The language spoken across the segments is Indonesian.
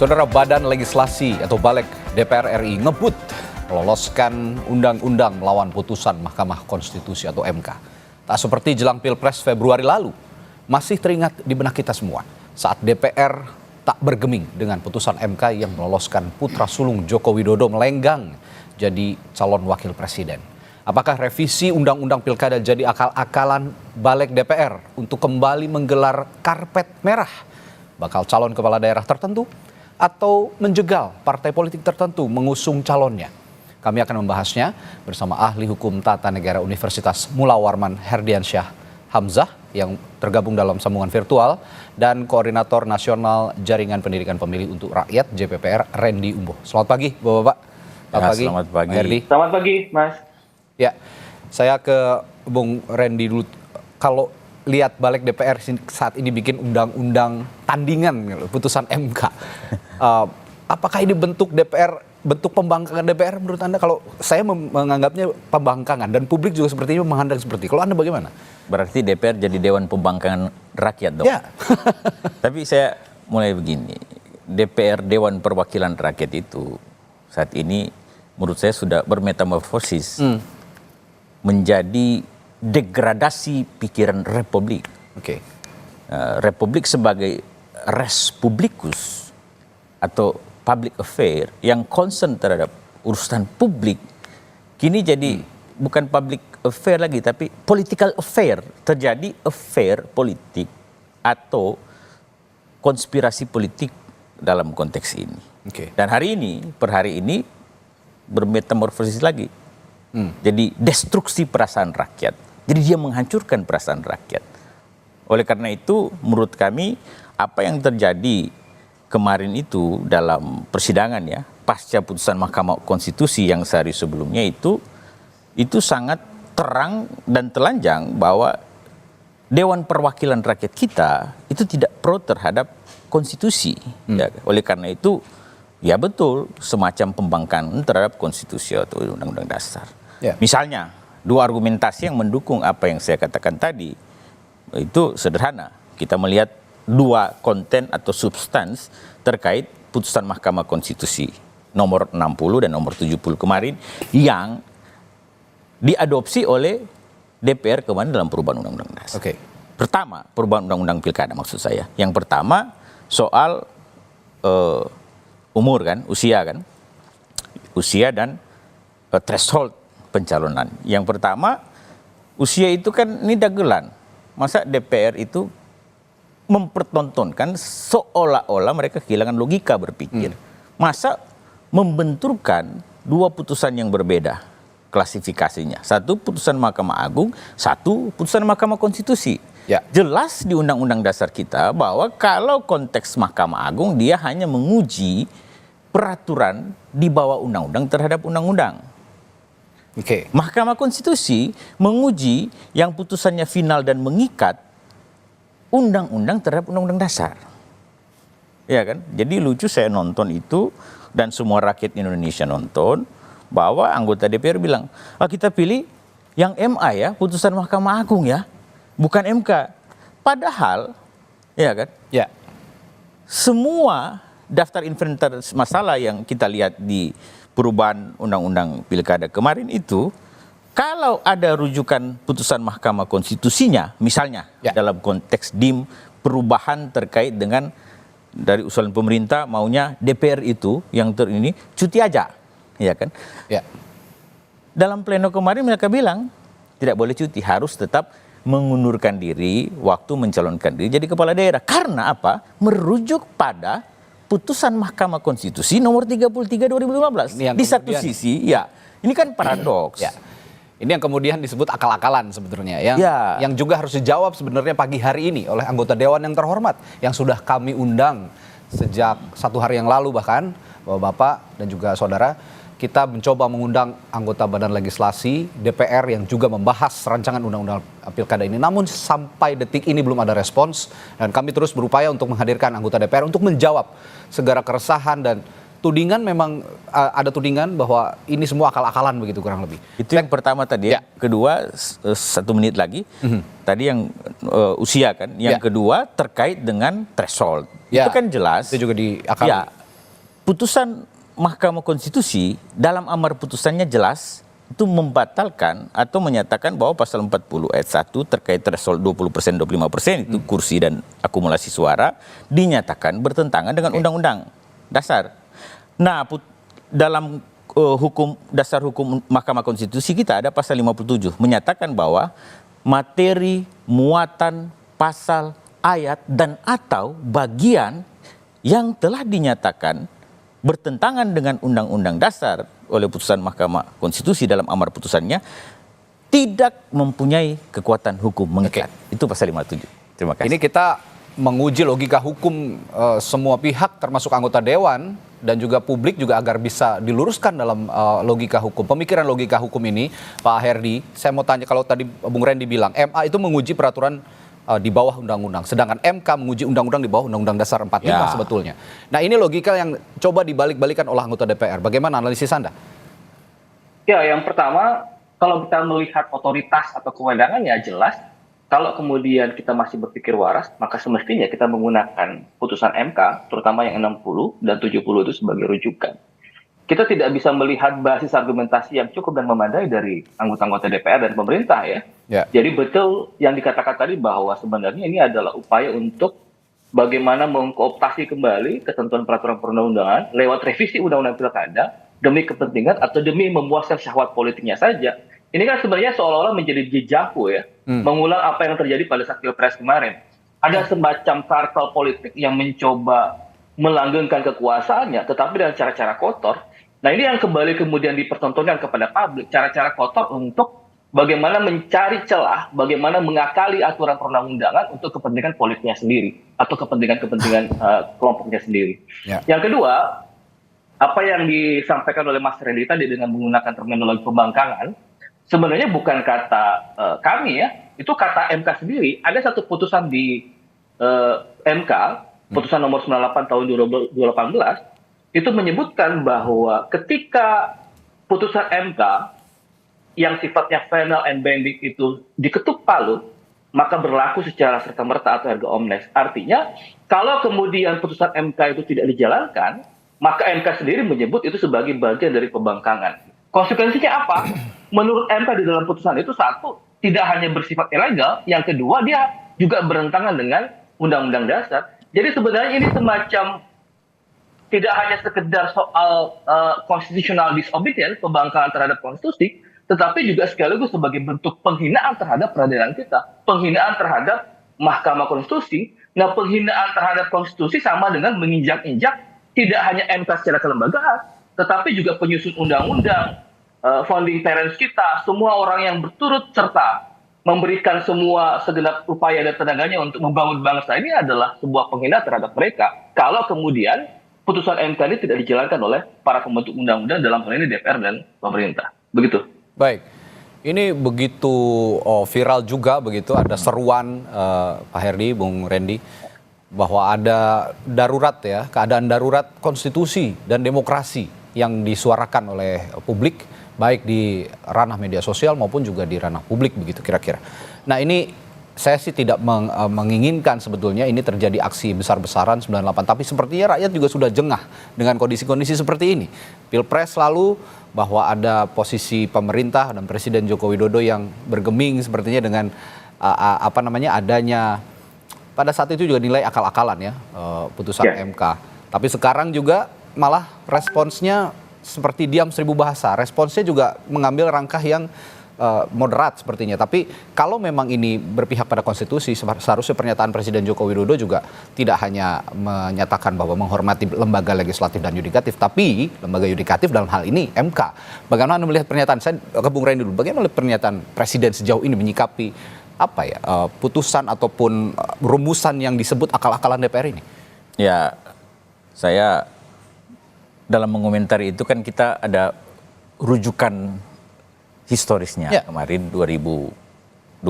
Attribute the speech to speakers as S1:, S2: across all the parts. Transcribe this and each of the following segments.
S1: Saudara, Badan Legislasi atau Balek DPR RI ngebut meloloskan undang-undang melawan putusan Mahkamah Konstitusi atau MK. Tak seperti jelang Pilpres Februari lalu, masih teringat di benak kita semua saat DPR tak bergeming dengan putusan MK yang meloloskan putra sulung Joko Widodo melenggang jadi calon wakil presiden. Apakah revisi Undang-Undang Pilkada jadi akal-akalan Balek DPR untuk kembali menggelar karpet merah bakal calon kepala daerah tertentu atau menjegal partai politik tertentu mengusung calonnya? Kami akan membahasnya bersama ahli hukum tata negara Universitas Mula Warman Herdiansyah Hamzah yang tergabung dalam sambungan virtual dan Koordinator Nasional Jaringan Pendidikan Pemilih untuk Rakyat JPPR Randy Umboh. Selamat pagi Bapak-Bapak.
S2: Selamat pagi.
S1: Herdi.
S3: Selamat pagi Mas.
S1: Ya, saya ke Bung Randy dulu. Kalau lihat Balek DPR saat ini bikin undang-undang tandingan putusan MK, apakah ini bentuk DPR, bentuk pembangkangan DPR menurut Anda? Kalau saya menganggapnya pembangkangan dan publik juga sepertinya memandang seperti. Kalau Anda bagaimana?
S2: Berarti DPR jadi Dewan Pembangkangan Rakyat dong?
S1: Ya.
S2: Tapi saya mulai begini, DPR Dewan Perwakilan Rakyat itu saat ini menurut saya sudah bermetamorfosis menjadi degradasi pikiran Republik.
S1: Oke.
S2: Republik sebagai res publicus atau public affair yang concern terhadap urusan publik, kini jadi bukan public affair lagi tapi political affair. Terjadi affair politik atau konspirasi politik dalam konteks ini.
S1: Oke.
S2: Dan per hari ini bermetamorfosis lagi. Jadi destruksi perasaan rakyat. Jadi dia menghancurkan perasaan rakyat. Oleh karena itu menurut kami apa yang terjadi kemarin itu dalam persidangan ya, pasca putusan Mahkamah Konstitusi yang sehari sebelumnya itu sangat terang dan telanjang bahwa Dewan Perwakilan Rakyat kita itu tidak pro terhadap konstitusi. Ya. Oleh karena itu ya betul semacam pembangkangan terhadap konstitusi atau undang-undang dasar.
S1: Ya.
S2: Misalnya dua argumentasi yang mendukung apa yang saya katakan tadi itu sederhana. Kita melihat dua konten atau substans terkait putusan Mahkamah Konstitusi nomor 60 dan nomor 70 kemarin yang diadopsi oleh DPR kemarin dalam perubahan undang-undang dasar.
S1: Oke.
S2: Pertama, perubahan undang-undang pilkada maksud saya. Yang pertama soal umur kan, usia dan threshold pencalonan. Yang pertama, usia itu kan ini dagelan. Masa DPR itu mempertontonkan seolah-olah mereka kehilangan logika berpikir. Masa membenturkan dua putusan yang berbeda klasifikasinya. Satu putusan Mahkamah Agung, satu putusan Mahkamah Konstitusi.
S1: Ya.
S2: Jelas di Undang-Undang Dasar kita bahwa kalau konteks Mahkamah Agung dia hanya menguji peraturan di bawah undang-undang terhadap undang-undang.
S1: Oke.
S2: Mahkamah Konstitusi menguji yang putusannya final dan mengikat undang-undang terhadap undang-undang dasar. Ya kan? Jadi lucu saya nonton itu dan semua rakyat Indonesia nonton bahwa anggota DPR bilang, kita pilih yang MA ya, putusan Mahkamah Agung ya, bukan MK. Padahal, ya kan?
S1: Ya.
S2: Semua daftar inventaris masalah yang kita lihat di perubahan undang-undang pilkada kemarin itu, kalau ada rujukan putusan Mahkamah Konstitusinya, misalnya dalam konteks DIM perubahan terkait dengan dari usulan pemerintah maunya DPR itu yang ini cuti aja, ya kan?
S1: Ya.
S2: Dalam pleno kemarin mereka bilang tidak boleh cuti, harus tetap mengundurkan diri waktu mencalonkan diri jadi kepala daerah. Karena apa? Merujuk pada putusan Mahkamah Konstitusi nomor 33 2015. Di satu sisi, ya, ini kan paradoks.
S1: Ya. Ini yang kemudian disebut akal-akalan sebetulnya, yang juga harus dijawab sebenarnya pagi hari ini oleh anggota Dewan yang terhormat yang sudah kami undang sejak 1 hari yang lalu bahkan, Bapak dan juga saudara. Kita mencoba mengundang anggota Badan Legislasi DPR yang juga membahas rancangan undang-undang pilkada ini. Namun sampai detik ini belum ada respons dan kami terus berupaya untuk menghadirkan anggota DPR untuk menjawab segala keresahan dan tudingan. Memang ada tudingan bahwa ini semua akal-akalan begitu kurang lebih.
S2: Itu yang pertama tadi ya. Kedua 1 menit lagi. Tadi yang usia kan. Yang kedua terkait dengan threshold. Itu kan jelas.
S1: Itu juga diakali.
S2: Ya. putusan Mahkamah Konstitusi dalam amar putusannya jelas itu membatalkan atau menyatakan bahwa pasal 40 ayat 1 terkait threshold 20%, 25% itu kursi dan akumulasi suara dinyatakan bertentangan dengan Undang-Undang Dasar. Nah, dalam dasar hukum Mahkamah Konstitusi kita ada pasal 57 menyatakan bahwa materi, muatan, pasal, ayat dan atau bagian yang telah dinyatakan bertentangan dengan Undang-Undang Dasar oleh putusan Mahkamah Konstitusi dalam amar putusannya tidak mempunyai kekuatan hukum mengikat. Itu pasal 57. Terima kasih.
S1: Ini kita menguji logika hukum semua pihak termasuk anggota dewan dan juga publik juga agar bisa diluruskan dalam logika hukum. Pemikiran logika hukum ini, Pak Herdi, saya mau tanya kalau tadi Bung Randy bilang MA itu menguji peraturan di bawah undang-undang, sedangkan MK menguji undang-undang di bawah Undang-Undang Dasar 45 sebetulnya. Nah, ini logika yang coba dibalik-balikan oleh anggota DPR. Bagaimana analisis Anda?
S3: Ya, yang pertama, kalau kita melihat otoritas atau kewenangan ya jelas, kalau kemudian kita masih berpikir waras, maka semestinya kita menggunakan putusan MK, terutama yang 60 dan 70 itu sebagai rujukan. Kita tidak bisa melihat basis argumentasi yang cukup dan memadai dari anggota-anggota DPR dan pemerintah ya. Jadi betul yang dikatakan tadi bahwa sebenarnya ini adalah upaya untuk bagaimana mengkooptasi kembali ketentuan peraturan perundang-undangan lewat revisi undang-undang pilkada demi kepentingan atau demi memuaskan syahwat politiknya saja. Ini kan sebenarnya seolah-olah menjadi dejavu ya, mengulang apa yang terjadi pada saat Pilpres kemarin. Ada semacam kartel politik yang mencoba melanggengkan kekuasaannya, tetapi dengan cara-cara kotor. Nah ini yang kembali kemudian dipertontonkan kepada publik, cara-cara kotor untuk bagaimana mencari celah, bagaimana mengakali aturan perundang-undangan untuk kepentingan politiknya sendiri atau kepentingan-kepentingan kelompoknya sendiri. Yang kedua, apa yang disampaikan oleh Mas Randy tadi dengan menggunakan terminologi pembangkangan, sebenarnya bukan kata kami ya, itu kata MK sendiri. Ada satu putusan di MK, putusan nomor 98 tahun 2018, itu menyebutkan bahwa ketika putusan MK yang sifatnya final and binding itu diketuk palu, maka berlaku secara serta-merta atau erga omnes. Artinya, kalau kemudian putusan MK itu tidak dijalankan, maka MK sendiri menyebut itu sebagai bagian dari pembangkangan. Konsekuensinya apa? Menurut MK di dalam putusan itu, satu, tidak hanya bersifat ilegal, yang kedua, dia juga bertentangan dengan Undang-Undang Dasar. Jadi sebenarnya ini semacam tidak hanya sekedar soal constitutional disobedience, pembangkangan terhadap konstitusi, tetapi juga sekaligus sebagai bentuk penghinaan terhadap peradilan kita, penghinaan terhadap Mahkamah Konstitusi. Nah, penghinaan terhadap konstitusi sama dengan menginjak-injak tidak hanya MK secara kelembagaan, tetapi juga penyusun undang-undang, founding parents kita, semua orang yang berturut serta memberikan semua segenap upaya dan tenaganya untuk membangun bangsa ini adalah sebuah penghinaan terhadap mereka. Kalau kemudian putusan MK ini tidak dijalankan oleh para pembentuk undang-undang dalam hal ini DPR dan pemerintah. Begitu.
S1: Baik, ini begitu viral juga begitu, ada seruan Pak Herdi, Bung Randy, bahwa ada darurat ya, keadaan darurat konstitusi dan demokrasi yang disuarakan oleh publik, baik di ranah media sosial maupun juga di ranah publik begitu kira-kira. Nah ini saya sih tidak menginginkan sebetulnya ini terjadi aksi besar-besaran 98, tapi sepertinya rakyat juga sudah jengah dengan kondisi-kondisi seperti ini. Pilpres lalu bahwa ada posisi pemerintah dan Presiden Joko Widodo yang bergeming sepertinya dengan adanya pada saat itu juga nilai akal-akalan ya putusan MK. Tapi sekarang juga malah responsnya seperti diam seribu bahasa. Responsnya juga mengambil langkah yang moderat sepertinya. Tapi kalau memang ini berpihak pada konstitusi, seharusnya pernyataan Presiden Joko Widodo juga tidak hanya menyatakan bahwa menghormati lembaga legislatif dan yudikatif, tapi lembaga yudikatif dalam hal ini MK. Bagaimana Anda melihat pernyataan, saya ke Bung Randy dulu, bagaimana pernyataan Presiden sejauh ini menyikapi putusan ataupun rumusan yang disebut akal-akalan DPR ini?
S2: Ya, saya dalam mengomentari itu kan kita ada rujukan historisnya kemarin 2024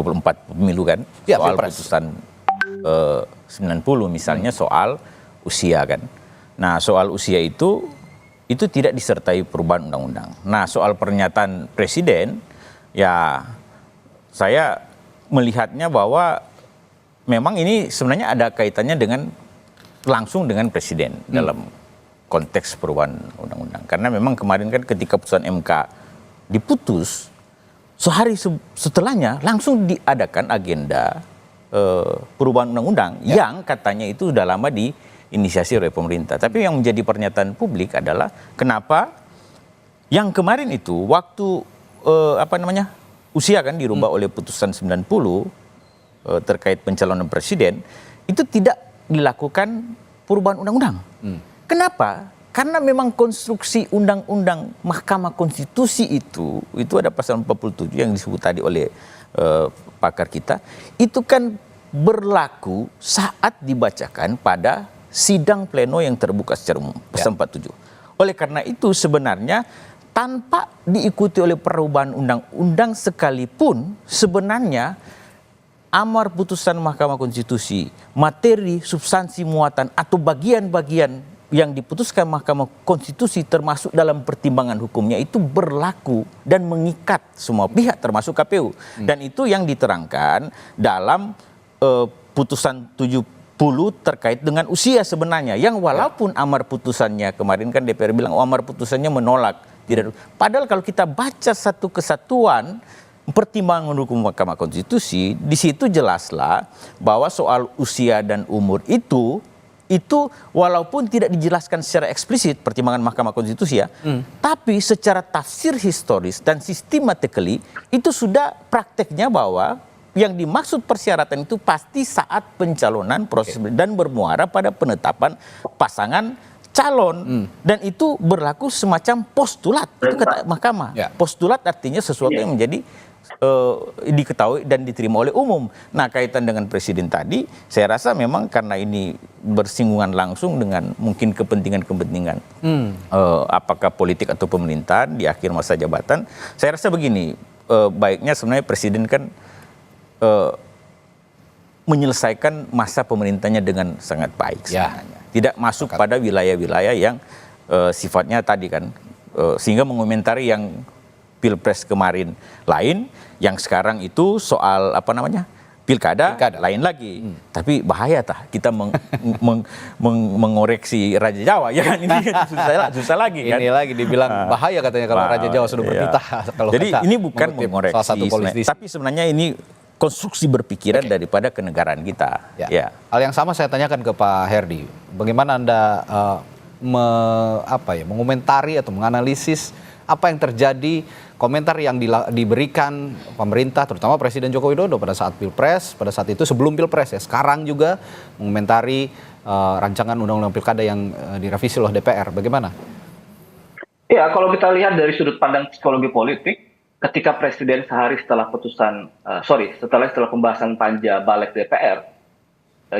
S2: pemilu kan, soal putusan 90 misalnya soal usia kan. Nah soal usia itu tidak disertai perubahan undang-undang. Nah soal pernyataan Presiden ya saya melihatnya bahwa memang ini sebenarnya ada kaitannya langsung dengan Presiden dalam konteks perubahan undang-undang. Karena memang kemarin kan ketika putusan MK diputus, sehari setelahnya langsung diadakan agenda perubahan undang-undang yang katanya itu sudah lama diinisiasi oleh pemerintah. Tapi yang menjadi pernyataan publik adalah kenapa yang kemarin itu waktu usia kan dirubah oleh putusan 90 terkait pencalonan presiden itu tidak dilakukan perubahan undang-undang. Kenapa? Karena memang konstruksi undang-undang Mahkamah Konstitusi itu ada pasal 47 yang disebut tadi oleh pakar kita, itu kan berlaku saat dibacakan pada sidang pleno yang terbuka secara umum, pasal 47. Oleh karena itu sebenarnya tanpa diikuti oleh perubahan undang-undang sekalipun sebenarnya amar putusan Mahkamah Konstitusi, materi, substansi, muatan atau bagian-bagian yang diputuskan Mahkamah Konstitusi termasuk dalam pertimbangan hukumnya itu berlaku dan mengikat semua pihak termasuk KPU. Dan itu yang diterangkan dalam putusan 70 terkait dengan usia sebenarnya. Yang walaupun amar putusannya kemarin kan DPR bilang amar putusannya menolak. Padahal kalau kita baca satu kesatuan pertimbangan hukum Mahkamah Konstitusi, di situ jelaslah bahwa soal usia dan umur itu walaupun tidak dijelaskan secara eksplisit pertimbangan Mahkamah Konstitusi tapi secara tafsir historis dan systematically itu sudah prakteknya bahwa yang dimaksud persyaratan itu pasti saat pencalonan proses dan bermuara pada penetapan pasangan calon dan itu berlaku semacam postulat itu kata Mahkamah. Postulat artinya sesuatu yang menjadi diketahui dan diterima oleh umum. Nah, kaitan dengan presiden tadi, saya rasa memang karena ini bersinggungan langsung dengan mungkin kepentingan-kepentingan apakah politik atau pemerintahan di akhir masa jabatan. Saya rasa begini, baiknya sebenarnya presiden kan menyelesaikan masa pemerintahnya dengan sangat baik sebenarnya. Tidak masuk pada wilayah-wilayah yang sifatnya tadi kan, sehingga mengomentari yang Pilpres kemarin lain, yang sekarang itu soal pilkada lain lagi. Tapi bahaya kita mengoreksi Raja Jawa ya kan, ini susah lagi kan.
S1: Ini lagi dibilang bahaya katanya kalau Raja Jawa sudah bertitah.
S2: Jadi ini bukan mengoreksi, tapi sebenarnya ini konstruksi berpikiran daripada kenegaraan kita.
S1: Hal yang sama saya tanyakan ke Pak Herdy. Bagaimana Anda mengomentari atau menganalisis apa yang terjadi, komentar yang diberikan pemerintah, terutama Presiden Joko Widodo pada saat Pilpres, pada saat itu sebelum Pilpres sekarang juga mengomentari rancangan undang-undang pilkada yang direvisi oleh DPR. Bagaimana?
S3: Ya, kalau kita lihat dari sudut pandang psikologi politik, ketika Presiden sehari setelah setelah pembahasan panja balik DPR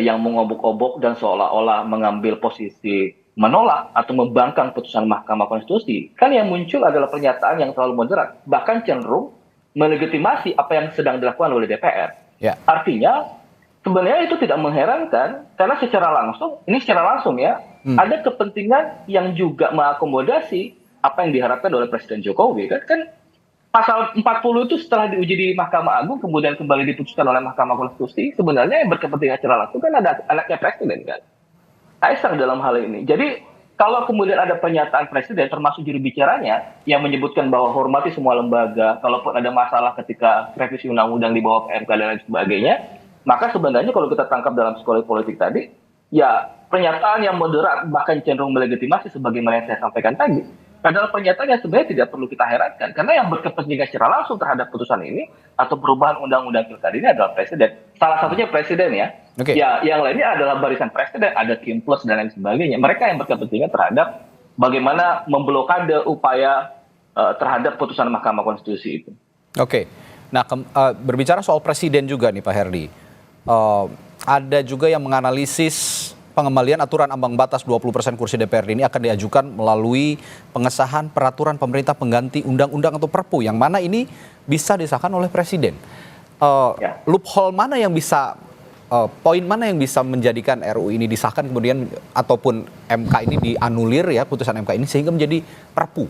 S3: yang mengobok-obok dan seolah-olah mengambil posisi menolak atau membangkang putusan Mahkamah Konstitusi, kan yang muncul adalah pernyataan yang terlalu moderat, bahkan cenderung melegitimasi apa yang sedang dilakukan oleh DPR. Artinya sebenarnya itu tidak mengherankan karena secara langsung ada kepentingan yang juga mengakomodasi apa yang diharapkan oleh Presiden Jokowi. Kan pasal 40 itu setelah diuji di Mahkamah Agung kemudian kembali diputuskan oleh Mahkamah Konstitusi, sebenarnya yang berkepentingan secara langsung kan ada anaknya Presiden kan. Kaisang dalam hal ini. Jadi kalau kemudian ada pernyataan Presiden termasuk juru bicaranya yang menyebutkan bahwa hormati semua lembaga, kalaupun ada masalah ketika revisi undang-undang dibawa ke MK dan lain sebagainya, maka sebenarnya kalau kita tangkap dalam psikologi politik tadi, ya pernyataan yang moderat bahkan cenderung melegitimasi sebagaimana yang saya sampaikan tadi. Padahal pernyataan yang sebenarnya tidak perlu kita herankan karena yang berkepentingan secara langsung terhadap putusan ini atau perubahan undang-undang pilkada ini adalah Presiden. Salah satunya Presiden ya. Ya, yang lainnya adalah barisan Presiden, ada Kim Plus dan lain sebagainya. Mereka yang berkepentingan terhadap bagaimana memblokade upaya terhadap putusan Mahkamah Konstitusi itu.
S1: Nah berbicara soal Presiden juga nih Pak Herdy, ada juga yang menganalisis pengembalian aturan ambang batas 20% kursi DPRD ini akan diajukan melalui pengesahan peraturan pemerintah pengganti undang-undang atau Perpu, yang mana ini bisa disahkan oleh Presiden. Loophole mana yang bisa, poin mana yang bisa menjadikan RUU ini disahkan kemudian ataupun MK ini dianulir ya, putusan MK ini sehingga menjadi Perpu?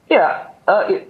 S3: Ya,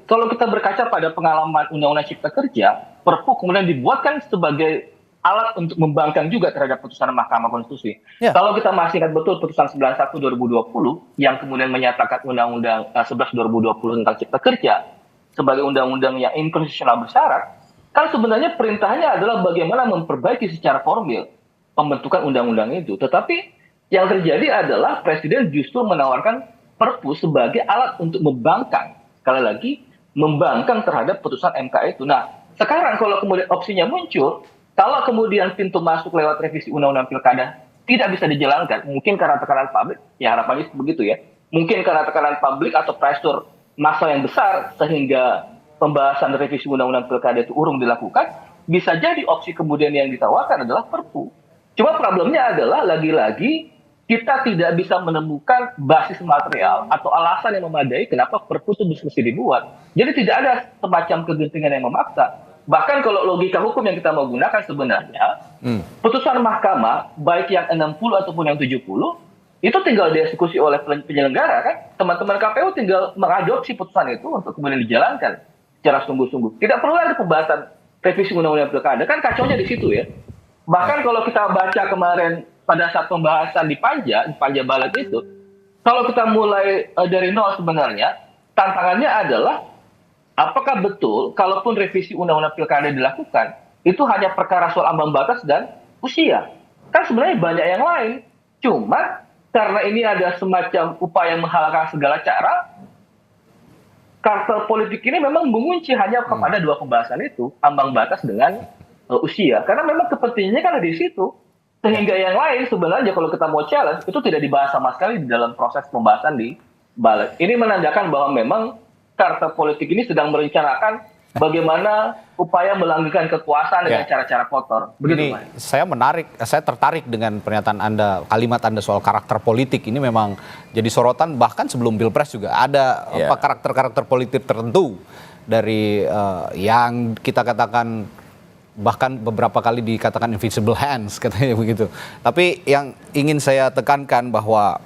S3: kalau kita berkaca pada pengalaman Undang-Undang Cipta Kerja, Perpu kemudian dibuatkan sebagai alat untuk membangkang juga terhadap putusan Mahkamah Konstitusi.
S1: Ya.
S3: Kalau kita masih ingat betul putusan 91 2020 yang kemudian menyatakan Undang-Undang 11 2020 tentang Cipta Kerja sebagai undang-undang yang inkonstitusional bersyarat, kan sebenarnya perintahnya adalah bagaimana memperbaiki secara formil pembentukan undang-undang itu. Tetapi yang terjadi adalah Presiden justru menawarkan Perpu sebagai alat untuk membangkang, sekali lagi, membangkang terhadap putusan MK itu. Nah, sekarang kalau kemudian opsinya muncul, kalau kemudian pintu masuk lewat revisi Undang-Undang Pilkada tidak bisa dijalankan, mungkin karena tekanan publik, ya harapannya begitu ya, mungkin karena tekanan publik atau pressure massa yang besar sehingga pembahasan revisi Undang-Undang Pilkada itu urung dilakukan, bisa jadi opsi kemudian yang ditawarkan adalah Perpu. Cuma problemnya adalah lagi-lagi kita tidak bisa menemukan basis material atau alasan yang memadai kenapa Perpu itu mesti dibuat. Jadi tidak ada semacam kegentingan yang memaksa. Bahkan kalau logika hukum yang kita mau gunakan sebenarnya, putusan mahkamah, baik yang 60 ataupun yang 70, itu tinggal dieksekusi oleh penyelenggara kan. Teman-teman KPU tinggal mengadopsi putusan itu untuk kemudian dijalankan secara sungguh-sungguh. Tidak perlu ada pembahasan revisi Undang-Undang Pilkada, kan kacaunya di situ ya. Bahkan kalau kita baca kemarin pada saat pembahasan di Panja Balik itu, kalau kita mulai dari nol sebenarnya, tantangannya adalah apakah betul, kalaupun revisi Undang-Undang Pilkada dilakukan, itu hanya perkara soal ambang batas dan usia? Kan sebenarnya banyak yang lain. Cuma karena ini ada semacam upaya menghalalkan segala cara, kartel politik ini memang mengunci hanya kepada dua pembahasan itu, ambang batas dengan usia. Karena memang kepentingannya kan ada di situ. Sehingga yang lain sebenarnya kalau kita mau challenge, itu tidak dibahas sama sekali di dalam proses pembahasan di balik. Ini menandakan bahwa memang kartel politik ini sedang merencanakan bagaimana upaya melanggengkan kekuasaan dengan cara-cara kotor. Begitu,
S1: Ini saya tertarik dengan pernyataan Anda, kalimat Anda soal karakter politik. Ini memang jadi sorotan bahkan sebelum Pilpres juga ada karakter-karakter politik tertentu dari yang kita katakan bahkan beberapa kali dikatakan invisible hands katanya begitu. Tapi yang ingin saya tekankan bahwa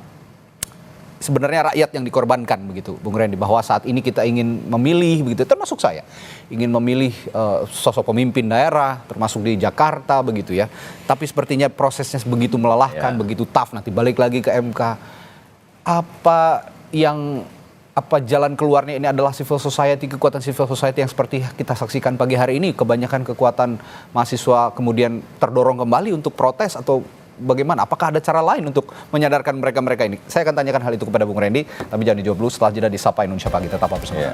S1: sebenarnya rakyat yang dikorbankan begitu, Bung Randy, bahwa saat ini kita ingin memilih begitu, termasuk saya ingin memilih sosok pemimpin daerah, termasuk di Jakarta begitu ya. Tapi sepertinya prosesnya begitu melelahkan, begitu tough, nanti balik lagi ke MK. Apa jalan keluarnya ini adalah civil society, kekuatan civil society yang seperti kita saksikan pagi hari ini, kebanyakan kekuatan mahasiswa kemudian terdorong kembali untuk protes atau bagaimana? Apakah ada cara lain untuk menyadarkan mereka-mereka ini? Saya akan tanyakan hal itu kepada Bung Randy, tapi jangan dijawab dulu setelah jeda di Sapa Indonesia Pagi. Tetap bersama.